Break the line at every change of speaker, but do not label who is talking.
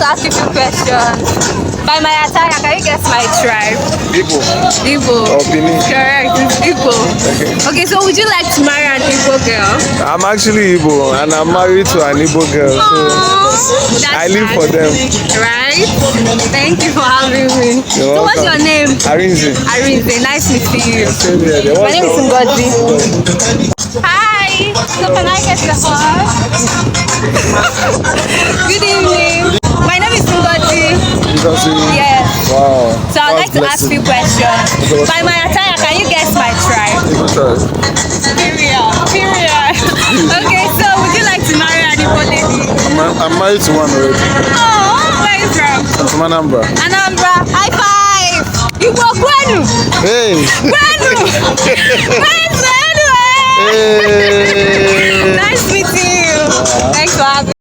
ask you a few questions. By my attire, can you guess my tribe?
Igbo.
Igbo.
Or Benin.
Correct, it's Igbo. Okay, so would you like to marry an Igbo girl?
I'm actually Igbo and I'm married to an Igbo girl, so I live for them.
Right? Thank you for having me. So what's your name?
Arinze.
Arinze, nice meeting you.
My
My name is Ngozi. Hi! So can I get your heart? Good evening. My name is Ngozi. Yes.
Wow.
So I'd like to ask you questions. By my attire, can you guess my tribe? Period. Period. Okay, so would you like to marry an Igbo lady?
I'm married to one already.
Oh, where is from?
I'm from Anambra.
Anambra. High five! Igbo Kwenu!
Hey!
Kwenu! Kwenu!
Hey!
Nice meeting you. Thanks for having me.